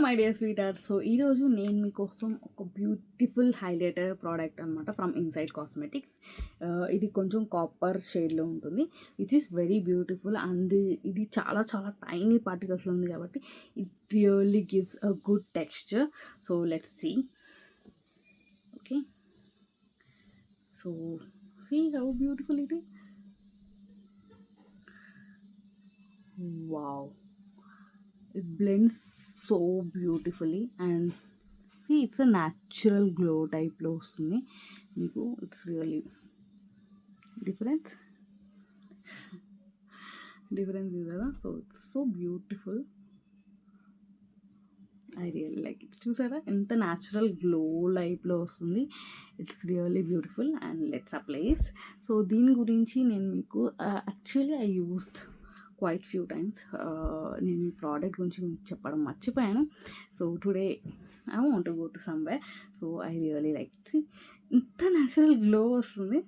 My dear sweetheart. So ఈరోజు నేను మీకోసం ఒక బ్యూటిఫుల్ హైలైటర్ ప్రోడక్ట్ అనమాట ఫ్రమ్ ఇన్సైడ్ కాస్మెటిక్స్. ఇది కొంచెం కాపర్ షేడ్లో ఉంటుంది, which is very beautiful. And ఇది చాలా చాలా టైనీ పార్టికల్స్లో ఉంది కాబట్టి it really gives a good texture. So let's see. Okay, so see how beautiful it is. Wow, it blends so beautifully and see it's a natural glow type లో వస్తుంది మీకు. It's really difference ఇది కదా. So it's so beautiful, I really like it. చూసారా ఎంత natural glow లైఫ్లో వస్తుంది. It's really beautiful and let's applies. So దీని గురించి నేను మీకు actually I used quiet few times. నేను ఈ ప్రోడక్ట్ గురించి మీకు చెప్పడం మర్చిపోయాను. So today I want to go to somewhere. So I really like it. ఇంత న్యాచురల్ గ్లో వస్తుంది.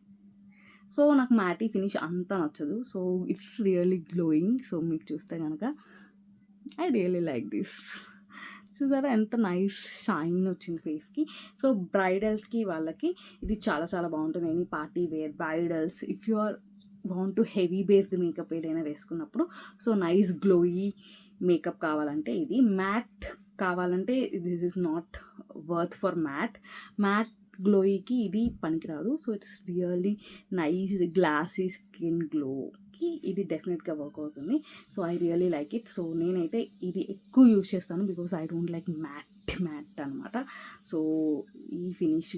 సో నాకు మ్యాటీ ఫినిష్ అంతా నచ్చదు. So it's really glowing. So మీకు చూస్తే కనుక ఐ రియలీ లైక్ దిస్. చూసారా ఎంత నైస్ షైన్ వచ్చింది ఫేస్కి. సో బ్రైడల్స్కి వాళ్ళకి ఇది చాలా చాలా బాగుంటుంది. Any party wear bridals, if you are want to heavy based makeup ఏదైనా వేసుకున్నప్పుడు, సో నైస్ గ్లోయీ మేకప్ కావాలంటే ఇది. మ్యాట్ కావాలంటే this is not worth for matte గ్లోయీకి ఇది పనికిరాదు. So it's really nice glassy skin గ్లోకి ఇది డెఫినెట్గా వర్క్ అవుతుంది. So I really like it. So నేనైతే ఇది ఎక్కువ యూజ్ చేస్తాను because I don't like matte అనమాట. సో ఈ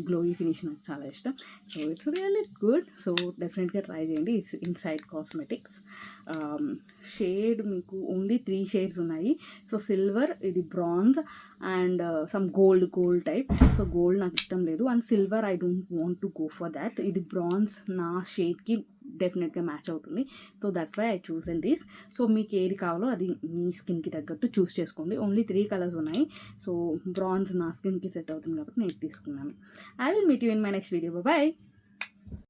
గ్లోయీ ఫినిష్ నాకు చాలా ఇష్టం. So it's really good. So డెఫినెట్గా ట్రై చేయండి. It's inside cosmetics. షేడ్ మీకు ఓన్లీ 3 షేడ్స్ ఉన్నాయి. సో సిల్వర్, ఇది bronze and some gold type. So gold నాకు ఇష్టం లేదు and silver I don't want to go for that. ఇది బ్రాంజ్ నా షేడ్కి డెఫినెట్గా మ్యాచ్ అవుతుంది. So that's why I choose in this. So మీకు ఏది కావాలో అది మీ స్కిన్కి తగ్గట్టు చూస్ చేసుకోండి. ఓన్లీ 3 కలర్స్ ఉన్నాయి. సో బ్రాంజ్ నా స్కిన్కి సెట్ అవుతుంది కాబట్టి నేను తీసుకున్నాను. I will meet you in my next video. Bye.